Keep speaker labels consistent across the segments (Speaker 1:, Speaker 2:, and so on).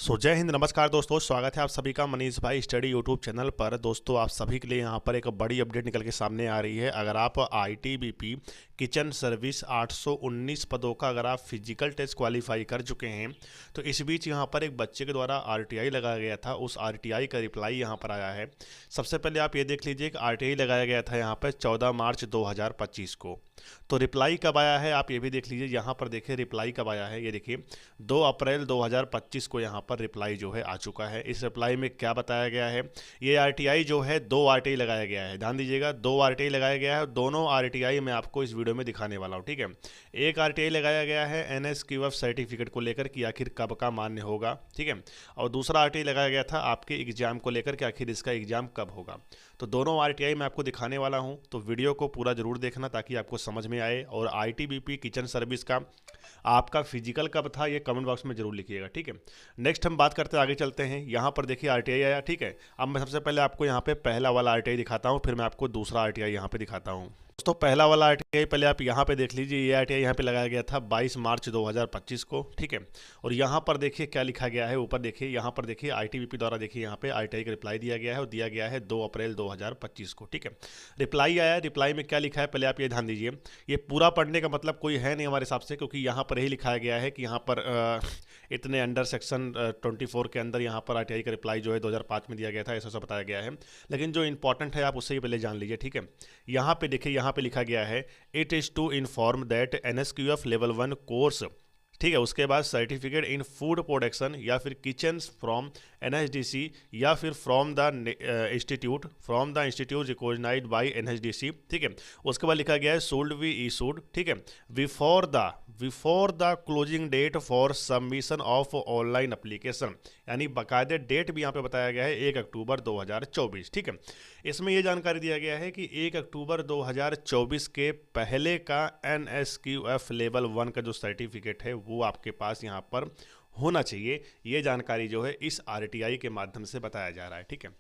Speaker 1: जय हिंद, नमस्कार दोस्तों। स्वागत है आप सभी का मनीष भाई स्टडी यूट्यूब चैनल पर। दोस्तों, आप सभी के लिए यहाँ पर एक बड़ी अपडेट निकल के सामने आ रही है। अगर आप आईटीबीपी किचन सर्विस 819 पदों का अगर आप फिजिकल टेस्ट क्वालिफाई कर चुके हैं, तो इस बीच यहाँ पर एक बच्चे के द्वारा आरटीआई लगाया गया था। उस आरटीआई का रिप्लाई यहाँ पर आया है। सबसे पहले आप ये देख लीजिए कि आरटीआई लगाया गया था यहाँ पर 14 मार्च 2025 को। तो रिप्लाई कब आया है आप ये भी देख लीजिए। यहाँ पर देखिए रिप्लाई कब आया है, ये देखिए 2 अप्रैल 2025 को यहाँ पर रिप्लाई जो है आ चुका है। इस रिप्लाई में क्या बताया गया है, ये आरटीआई जो है 2 आरटीआई लगाया गया है। ध्यान दीजिएगा, 2 आरटीआई लगाया गया है। दोनों आरटीआई मैं आपको इस वीडियो में दिखाने वाला हूँ, ठीक है। एक आरटीआई लगाया गया है एनएसक्यूएफ सर्टिफिकेट को लेकर कि आखिर कब का मान्य होगा, ठीक है। और दूसरा आरटीआई लगाया गया था आपके एग्जाम को लेकर कि आखिर इसका एग्जाम कब होगा। तो दोनों आरटीआई मैं आपको दिखाने वाला हूं, तो वीडियो को पूरा जरूर देखना ताकि आपको समझ में आए। और आईटीबीपी किचन सर्विस का आपका फिजिकल कब था ये कमेंट बॉक्स में जरूर लिखिएगा, ठीक है। नेक्स्ट हम बात करते हैं, आगे चलते हैं। यहाँ पर देखिए आरटीआई आया, ठीक है। अब मैं सबसे पहले आपको यहाँ पे पहला वाला आरटीआई दिखाता हूँ, फिर मैं आपको दूसरा आरटीआई यहाँ पे दिखाता हूँ। दोस्तों, पहला वाला आरटीआई पहले आप यहाँ पे देख लीजिए। ये आरटीआई यहाँ पे लगाया गया था 22 मार्च 2025 को, ठीक है। और यहाँ पर देखिए क्या लिखा गया है, ऊपर देखिए, यहाँ पर देखिए आईटीबीपी द्वारा देखिए यहाँ पे आरटीआई का रिप्लाई दिया गया है और दिया गया है 2 अप्रैल 2025 को, ठीक है। रिप्लाई आया है, रिप्लाई में क्या लिखा है पहले आप ये ध्यान दीजिए। ये पूरा पढ़ने का मतलब कोई है नहीं हमारे हिसाब से, क्योंकि यहाँ पर यही लिखाया गया है कि यहाँ पर इतने अंडर सेक्शन 24 के अंदर यहाँ पर आरटीआई का रिप्लाई जो है 2005 में दिया गया था, ऐसा सब बताया गया है। लेकिन जो इंपॉर्टेंट है आप उससे ही पहले जान लीजिए, ठीक है। यहाँ पे देखिए, यहाँ पे लिखा गया है it is to inform that NSQF level 1 course, ठीक है। उसके बाद सर्टिफिकेट इन फूड प्रोडक्शन या फिर किचन फ्रॉम एनएचडीसी या फिर from the institute recognised by NHDC, ठीक है। उसके बाद लिखा गया है सोल्ड वी इशूड, ठीक है, before the closing date for submission of online application, यानी बाकायदे डेट भी यहाँ पे बताया गया है 1 अक्टूबर 2024, ठीक है। इसमें यह जानकारी दिया गया है कि 1 अक्टूबर 2024 के पहले का एनएसक्यूएफ लेवल 1 का जो सर्टिफिकेट है वो आपके पास यहाँ पर होना चाहिए। ये जानकारी जो है इस आरटीआई के माध्यम से बताया जा रहा है, ठीक है।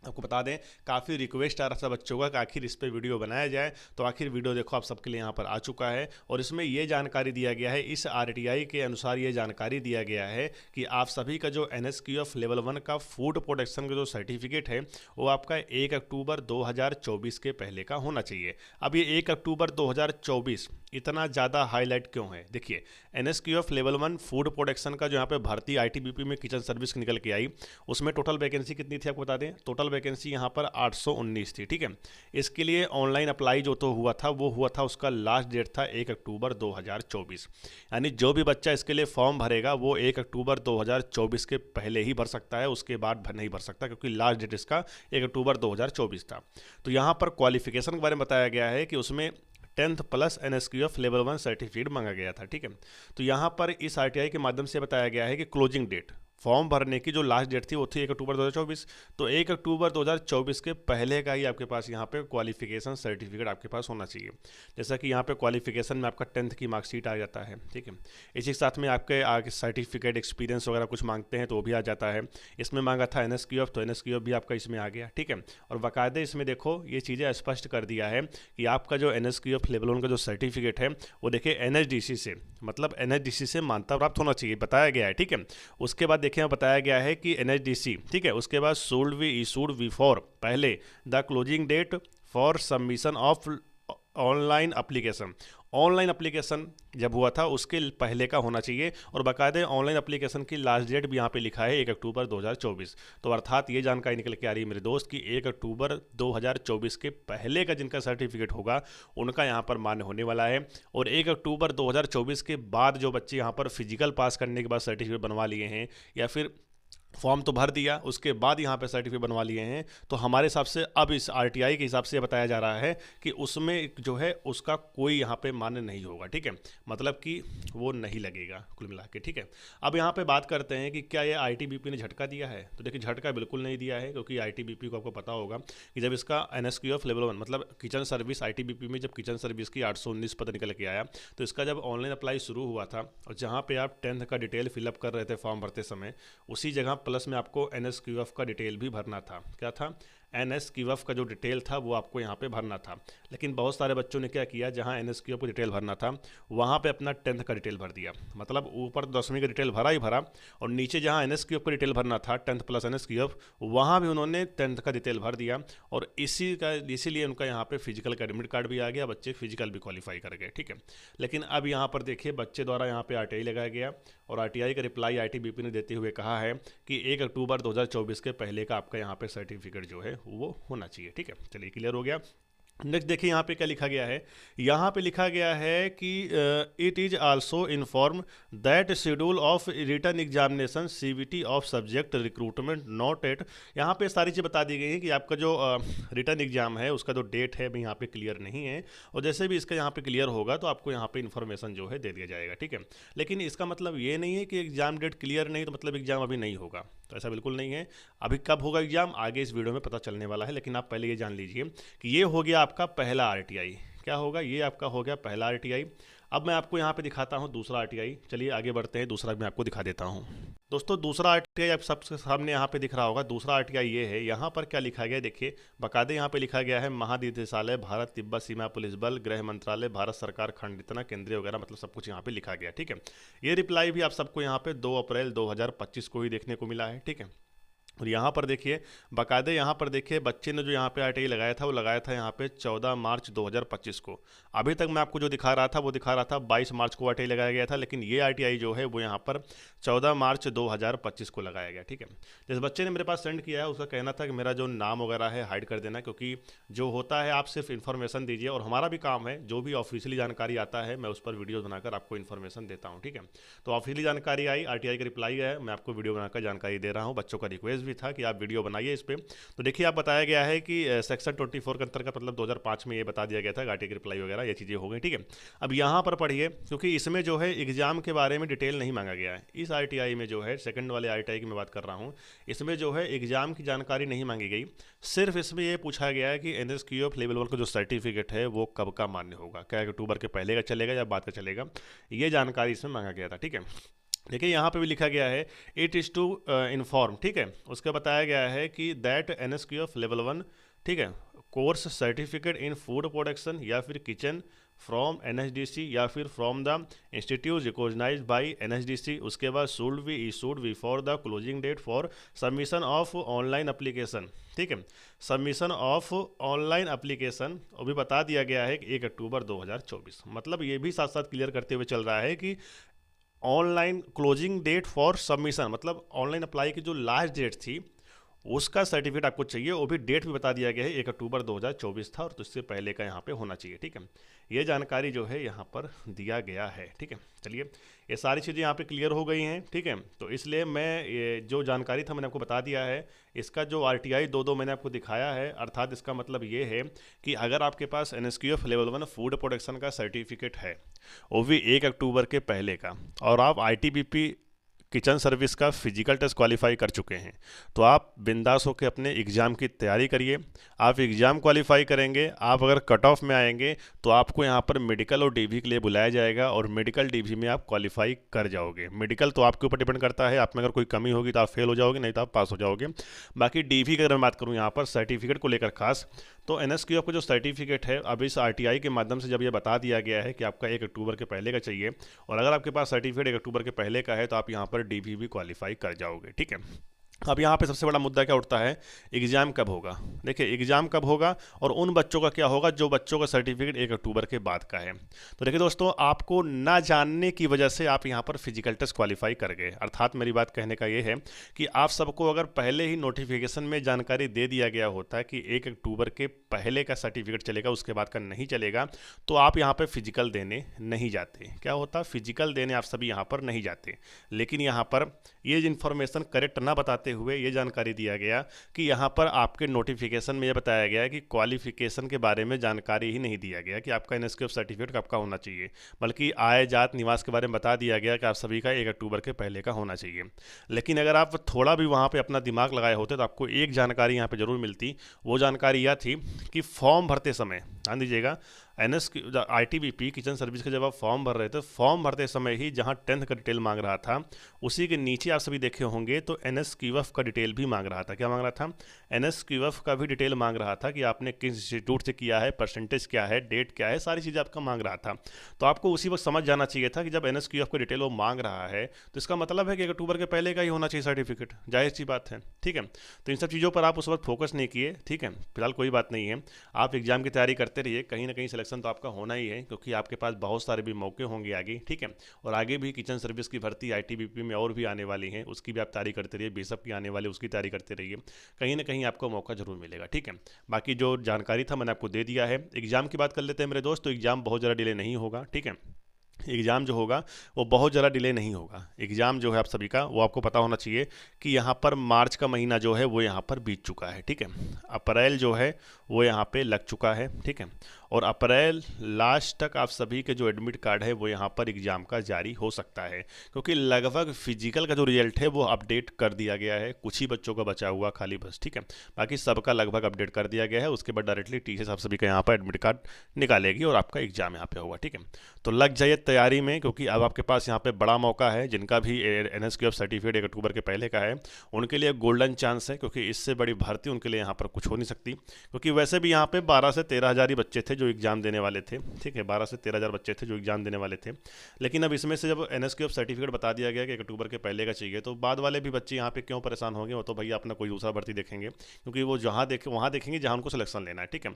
Speaker 1: आपको बता दें, काफ़ी रिक्वेस्ट आ रहा था बच्चों का कि आखिर इस पे वीडियो बनाया जाए, तो आखिर वीडियो देखो आप सबके लिए यहाँ पर आ चुका है। और इसमें ये जानकारी दिया गया है, इस आरटीआई के अनुसार ये जानकारी दिया गया है कि आप सभी का जो एनएसक्यूएफ लेवल 1 का फूड प्रोडक्शन का जो सर्टिफिकेट है वो आपका 1 अक्टूबर 2024 के पहले का होना चाहिए। अब ये 1 अक्टूबर 2024 इतना ज़्यादा हाईलाइट क्यों है, देखिए एनएसक्यूएफ लेवल 1 फूड प्रोडक्शन का जो यहाँ पे भर्ती आईटीबीपी में किचन सर्विस निकल के आई, उसमें टोटल वैकेंसी कितनी थी आपको बता दें। टोटल वैकेंसी यहाँ पर 819 थी, ठीक है। इसके लिए ऑनलाइन अप्लाई जो तो हुआ था वो हुआ था, उसका लास्ट डेट था 1 अक्टूबर 2024। यानी जो भी बच्चा इसके लिए फॉर्म भरेगा वो 1 अक्टूबर 2024 के पहले ही भर सकता है, उसके बाद नहीं भर सकता, क्योंकि लास्ट डेट इसका 1 अक्टूबर 2024 था। तो यहाँ पर क्वालिफिकेशन के बारे में बताया गया है कि उसमें 10th plus NSQF level 1 certificate मांगा गया था, ठीक है। तो यहाँ पर इस आरटीआई के माध्यम से बताया गया है कि क्लोजिंग डेट फॉर्म भरने की जो लास्ट डेट थी वो थी 1 अक्टूबर 2024। तो 1 अक्टूबर 2024 के पहले का ही आपके पास यहाँ पे क्वालिफिकेशन सर्टिफिकेट आपके पास होना चाहिए। जैसा कि यहाँ पे क्वालिफिकेशन में आपका 10th की मार्कशीट आ जाता है, ठीक है। इसी के साथ में आपके आगे सर्टिफिकेट एक्सपीरियंस वगैरह कुछ मांगते हैं तो वो भी आ जाता है। इसमें मांगा था एनएसक्यूएफ, तो एनएसक्यूएफ भी आपका इसमें आ गया, ठीक है। और बाकायदे इसमें देखो ये चीज़ें स्पष्ट कर दिया है कि आपका जो एनएसक्यूएफ लेवल 1 का जो सर्टिफिकेट है वो देखिए एनएचडीसी से, मतलब एनएचडीसी से मान्यता प्राप्त होना चाहिए, बताया गया है, ठीक है। उसके बाद देखिए बताया गया है कि एनएचडीसी, ठीक है। उसके बाद सोल्ड वी इशूड बिफोर, पहले the closing date for submission of online application. Online application जब हुआ था उसके पहले का होना चाहिए। और बाकायदे ऑनलाइन एप्लीकेशन की लास्ट डेट भी यहाँ पे लिखा है 1 अक्टूबर 2024। तो अर्थात ये जानकारी निकल के आ रही है मेरे दोस्त कि 1 अक्टूबर 2024 के पहले का जिनका सर्टिफिकेट होगा उनका यहाँ पर मान्य होने वाला है। और 1 अक्टूबर 2024 के बाद जो बच्चे यहाँ पर फिजिकल पास करने के बाद सर्टिफिकेट बनवा लिए हैं या फिर फॉर्म तो भर दिया उसके बाद यहाँ पे सर्टिफिकेट बनवा लिए हैं, तो हमारे हिसाब से अब इस आरटीआई के हिसाब से बताया जा रहा है कि उसमें जो है उसका कोई यहाँ पे मान्य नहीं होगा, ठीक है। मतलब कि वो नहीं लगेगा कुल मिला के, ठीक है। अब यहाँ पे बात करते हैं कि क्या ये आईटीबीपी ने झटका दिया है। तो देखिए झटका बिल्कुल नहीं दिया है, क्योंकि आईटीबीपी को आपको पता होगा कि जब इसका एनएसक्यूएफ लेवल 1 मतलब किचन सर्विस आईटीबीपी में जब किचन सर्विस की 819 पद निकल के आया, तो इसका जब ऑनलाइन अप्लाई शुरू हुआ था और जहाँ पे आप 10th का डिटेल फिलअप कर रहे थे फॉर्म भरते समय, उसी जगह प्लस में आपको एनएसक्यूएफ का डिटेल भी भरना था। क्या था, NSQF का जो डिटेल था वो आपको यहाँ पे भरना था। लेकिन बहुत सारे बच्चों ने क्या किया, जहाँ NSQF को डिटेल भरना था वहाँ पे अपना 10th का डिटेल भर दिया। मतलब ऊपर 10वीं का डिटेल भरा ही भरा, और नीचे जहाँ NSQF का डिटेल भरना था 10th प्लस NSQF, वहाँ भी उन्होंने 10th का डिटेल भर दिया। और इसीलिए उनका यहाँ पे फिजिकल का एडमिट कार्ड भी आ गया, बच्चे फिजिकल भी क्वालिफाई कर गए, ठीक है। लेकिन अब यहाँ पर देखिए बच्चे द्वारा यहाँ पे RTI लगाया गया, और RTI का रिप्लाई ITBP ने देते हुए कहा है कि 1 अक्टूबर 2024 के पहले का आपका यहाँ पे सर्टिफिकेट जो है वो होना चाहिए, ठीक है। चलिए क्लियर हो गया। नेक्स्ट देखिए यहाँ पे क्या लिखा गया है। यहाँ पे लिखा गया है कि it is also inform that schedule of return examination CBT of subject recruitment not at. यहाँ पे सारी चीज़ बता दी गई है कि आपका जो रिटर्न एग्जाम है उसका जो डेट है अभी यहाँ पे क्लियर नहीं है, और जैसे भी इसका यहाँ पे क्लियर होगा तो आपको यहाँ पे इन्फॉर्मेशन जो है दे दिया जाएगा, ठीक है। लेकिन इसका मतलब ये नहीं है कि एग्जाम डेट क्लियर नहीं तो मतलब एग्जाम अभी नहीं होगा, तो ऐसा बिल्कुल नहीं है। अभी कब होगा एग्जाम आगे इस वीडियो में पता चलने वाला है, लेकिन आप पहले ये जान लीजिए कि ये हो गया आपका पहला RTI। क्या होगा, ये आपका हो गया पहला RTI। अब मैं आपको यहाँ पे दिखाता हूँ दूसरा RTI। चलिए आगे बढ़ते हैं, दूसरा मैं आपको दिखा देता हूँ। दोस्तों दूसरा RTI आप सबके सामने यहाँ पे दिख रहा होगा। दूसरा RTI ये है, यहाँ पर क्या लिखा गया है देखिए, बाकायदे यहाँ पे लिखा गया है महानिदेशालय भारत तिब्बत सीमा पुलिस बल, गृह मंत्रालय, भारत सरकार खंड इतना केंद्रीय वगैरह, मतलब सब कुछ यहाँ पे लिखा गया, ठीक है। ये रिप्लाई भी आप सबको यहाँ पे 2 अप्रैल 2025 को ही देखने को मिला है, ठीक है। और यहाँ पर देखिए बाकायदे, यहाँ पर देखिए बच्चे ने जो यहाँ पे RTI लगाया था वो लगाया था यहाँ पे 14 मार्च 2025 को। अभी तक मैं आपको जो दिखा रहा था वो दिखा रहा था 22 मार्च को RTI लगाया गया था, लेकिन ये RTI जो है वो यहाँ पर 14 मार्च 2025 को लगाया गया, ठीक है। जिस बच्चे ने मेरे पास सेंड किया है उसका कहना था कि मेरा जो नाम वगैरह है हाइड कर देना, क्योंकि जो होता है आप सिर्फ इन्फॉर्मेशन दीजिए, और हमारा भी काम है जो भी ऑफिशियली जानकारी आता है मैं उस पर वीडियो बनाकर आपको इन्फॉर्मेशन देता हूँ, ठीक है। तो ऑफिशियली जानकारी आई, RTI का रिप्लाई है, मैं आपको वीडियो बनाकर जानकारी दे रहा हूँ। बच्चों का रिक्वेस्ट भी था कि आप वीडियो बनाइए इस पर। तो देखिए आप बताया गया है कि सेक्शन 24 के अंतर्गत, मतलब 2005 में ये बता दिया गया था RTI की रिप्लाई वगैरह ये चीज़ें हो गई, ठीक है। अब यहाँ पर पढ़िए, क्योंकि इसमें जो है एग्जाम के बारे में डिटेल नहीं मांगा गया है। इस RTI में जो है सेकंड वाले RTI की मैं बात कर रहा हूँ, इसमें जो है एग्जाम की जानकारी नहीं मांगी गई। सिर्फ इसमें ये पूछा गया है कि NSQF लेवल 1 का जो सर्टिफिकेट है वो कब का मान्य होगा, क्या अक्टूबर के पहले का चलेगा या बाद का चलेगा, ये जानकारी इसमें मांगा गया था, ठीक है। देखिए यहाँ पे भी लिखा गया है इट इज़ टू इन्फॉर्म, ठीक है। उसका बताया गया है कि दैट NSQF लेवल 1, ठीक है, course certificate in food production या फिर किचन फ्रॉम NSDC या फिर from the institute recognised by NSDC, उसके बाद should be issued before the closing date for submission of online application, ठीक है। सबमिशन ऑफ ऑनलाइन एप्लीकेशन वो भी बता दिया गया है कि 1 अक्टूबर 2024। मतलब ये भी साथ साथ क्लियर करते हुए चल रहा है कि online closing date for submission, मतलब ऑनलाइन अप्लाई की जो लास्ट डेट थी उसका सर्टिफिकेट आपको चाहिए, वो भी डेट भी बता दिया गया है 1 अक्टूबर 2024 था, और तो इससे पहले का यहाँ पे होना चाहिए, ठीक है। ये जानकारी जो है यहाँ पर दिया गया है, ठीक है। चलिए ये सारी चीज़ें यहाँ पे क्लियर हो गई हैं, ठीक है। तो इसलिए मैं ये जो जानकारी था मैंने आपको बता दिया है। इसका जो RTI दो मैंने आपको दिखाया है, अर्थात इसका मतलब ये है कि अगर आपके पास NSQF लेवल 1 फूड प्रोडक्शन का सर्टिफिकेट है, वो भी 1 अक्टूबर के पहले का, और आप ITBP किचन सर्विस का फिजिकल टेस्ट क्वालिफाई कर चुके हैं, तो आप बिंदास होकर अपने एग्ज़ाम की तैयारी करिए। आप एग्ज़ाम क्वालिफाई करेंगे, आप अगर कट ऑफ में आएंगे तो आपको यहाँ पर मेडिकल और DV के लिए बुलाया जाएगा, और मेडिकल DV में आप क्वालिफाई कर जाओगे। मेडिकल तो आपके ऊपर डिपेंड करता है, आप में अगर कोई कमी होगी तो आप फेल हो जाओगे, नहीं तो आप पास हो जाओगे। बाकी DV की अगर मैं बात करूँ यहाँ पर सर्टिफिकेट को लेकर खास, तो NSQF का जो सर्टिफिकेट है अब इस RTI के माध्यम से जब ये बता दिया गया है कि आपका 1 अक्टूबर के पहले का चाहिए, और अगर आपके पास सर्टिफिकेट 1 अक्टूबर के पहले का है तो आप यहाँ पर DV भी क्वालिफाई कर जाओगे, ठीक है। अब यहाँ पे सबसे बड़ा मुद्दा क्या उठता है, एग्ज़ाम कब होगा। देखिए एग्ज़ाम कब होगा और उन बच्चों का क्या होगा जो बच्चों का सर्टिफिकेट 1 अक्टूबर के बाद का है। तो देखिए दोस्तों, आपको ना जानने की वजह से आप यहाँ पर फिजिकल टेस्ट क्वालिफाई कर गए। अर्थात मेरी बात कहने का ये है कि आप सबको अगर पहले ही नोटिफिकेशन में जानकारी दे दिया गया होता है कि 1 अक्टूबर के पहले का सर्टिफिकेट चलेगा, उसके बाद का नहीं चलेगा, तो आप यहाँ पर फिजिकल देने नहीं जाते। क्या होता, फिजिकल देने आप सभी यहाँ पर नहीं जाते। लेकिन यहाँ पर ये इन्फॉर्मेशन करेक्ट ना बताते हुए ये जानकारी दिया गया कि यहाँ पर आपके नोटिफिकेशन में ये बताया गया है कि क्वालिफिकेशन के बारे में जानकारी ही नहीं दिया गया कि आपका NSQF सर्टिफिकेट कब का होना चाहिए, बल्कि आय जात निवास के बारे में बता दिया गया कि आप सभी का 1 अक्टूबर के पहले का होना चाहिए। लेकिन अगर आप थोड़ा भी वहाँ पर अपना दिमाग लगाए होते तो आपको एक जानकारी यहाँ पर जरूर मिलती। वो जानकारी यह थी कि फॉर्म भरते समय, ध्यान दीजिएगा, एनएस आईटीबीपी किचन सर्विस का जब आप फॉर्म भर रहे थे, फॉर्म भरते समय ही जहां 10th का डिटेल मांग रहा था, उसी के नीचे आप सभी देखे होंगे तो एनएसक्यूएफ का डिटेल भी मांग रहा था। क्या मांग रहा था? एनएसक्यूएफ का भी डिटेल मांग रहा था कि आपने किस इंस्टीट्यूट से किया है, परसेंटेज क्या है, डेट क्या है, सारी चीज़ें आपका मांग रहा था। तो आपको उसी वक्त समझ जाना चाहिए था कि जब एनएसक्यूएफ का डिटेल वो मांग रहा है तो इसका मतलब है कि 1 अक्टूबर के पहले का ही होना चाहिए सर्टिफिकेट, जाहिर सी बात है। ठीक है, तो इन सब चीज़ों पर आप उस वक्त फोकस नहीं किए। ठीक है, फिलहाल कोई बात नहीं है, आप एग्जाम की तैयारी करते रहिए, कहीं ना कहीं सिलेक्शन तो आपका होना ही है, क्योंकि आपके पास बहुत सारे भी मौके होंगे आगे। ठीक है, और आगे भी किचन सर्विस की भर्ती आईटीबीपी में और भी आने वाली है, उसकी भी आप तैयारी करते रहिए, बेसअप की आने वाली उसकी तैयारी करते रहिए, कहीं ना कहीं आपको मौका जरूर मिलेगा। ठीक है, बाकी जो जानकारी था मैंने आपको दे दिया है। एग्जाम की बात कर लेते हैं मेरे दोस्त, तो एग्जाम बहुत ज़्यादा डिले नहीं होगा। ठीक है, एग्ज़ाम जो होगा वो बहुत ज़्यादा डिले नहीं होगा। एग्ज़ाम जो है आप सभी का, वो आपको पता होना चाहिए कि यहाँ पर मार्च का महीना जो है वो यहाँ पर बीत चुका है। ठीक है, अप्रैल जो है वो यहाँ पे लग चुका है। ठीक है, और अप्रैल लास्ट तक आप सभी के जो एडमिट कार्ड है वो यहाँ पर एग्ज़ाम का जारी हो सकता है, क्योंकि लगभग फिजिकल का जो रिजल्ट है वो अपडेट कर दिया गया है, कुछ ही बच्चों का बचा हुआ खाली बस। ठीक है, बाकी सबका लगभग अपडेट कर दिया गया है। उसके बाद डायरेक्टली टीचर्स आप सभी का यहाँ पर एडमिट कार्ड निकालेगी और आपका एग्ज़ाम यहाँ पे होगा। ठीक है, तो लग जाइए तैयारी में, क्योंकि अब आपके पास यहाँ पे बड़ा मौका है। जिनका भी एनएसक्यूएफ सर्टिफिकेट 1 अक्टूबर के पहले का है, उनके लिए गोल्डन चांस है, क्योंकि इससे बड़ी भर्ती उनके लिए यहाँ पर कुछ हो नहीं सकती, क्योंकि वैसे भी यहाँ पे 12 से 13 हज़ार ही बच्चे थे जो एग्जाम देने वाले थे। ठीक है, 12 से 13 हज़ार बच्चे थे जो एग्जाम देने वाले थे, लेकिन अब इसमें से जब एनएसक्यूएफ सर्टिफिकेट बता दिया गया कि 1 अक्टूबर के पहले का चाहिए, तो बाद वाले भी बच्चे यहाँ पे क्यों परेशान होंगे? वो तो भैया अपना कोई दूसरा भर्ती देखेंगे, क्योंकि वो जहाँ देखे वहाँ देखेंगे जहाँ उनको सिलेक्शन लेना है। ठीक है,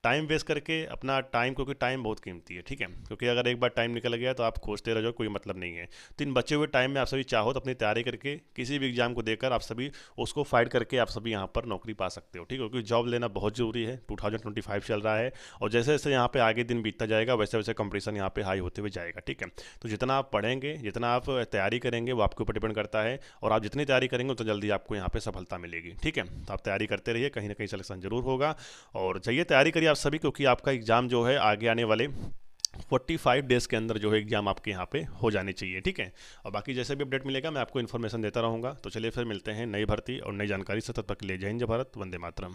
Speaker 1: टाइम वेस्ट करके अपना टाइम, क्योंकि टाइम बहुत कीमती है। ठीक है, क्योंकि अगर एक बार टाइम निकल गया तो आप खोजते रह जाओ, कोई मतलब नहीं है। तो इन बचे हुए टाइम में आप सभी चाहो तो अपनी तैयारी करके किसी भी एग्जाम को देकर आप सभी उसको फाइट करके आप सभी यहाँ पर नौकरी पा सकते हो। ठीक है, क्योंकि जॉब लेना बहुत जरूरी है। 2025 चल रहा है, और जैसे जैसे यहाँ पे आगे दिन बीतता जाएगा वैसे वैसे कंपटीशन यहाँ पे हाई होते हुए जाएगा। ठीक है, तो जितना आप पढ़ेंगे, जितना आप तैयारी करेंगे, वो आपके ऊपर डिपेंड करता है, और आप जितनी तैयारी करेंगे उतना जल्दी आपको यहाँ पे सफलता मिलेगी। ठीक है, तो आप तैयारी करते रहिए, कहीं ना कहीं सिलेक्शन जरूर होगा। और जाइए तैयारी करिए आप सभी, क्योंकि आपका एग्जाम जो है आगे आने वाले 45 डेज़ के अंदर जो है एग्जाम आपके यहाँ पे हो जाने चाहिए। ठीक है, और बाकी जैसे भी अपडेट मिलेगा मैं आपको इन्फॉर्मेशन देता रहूँगा। तो चलिए फिर मिलते हैं नई भर्ती और नई जानकारी से, तब तक के लिए जय हिंद, जय भारत, वंदे मातरम।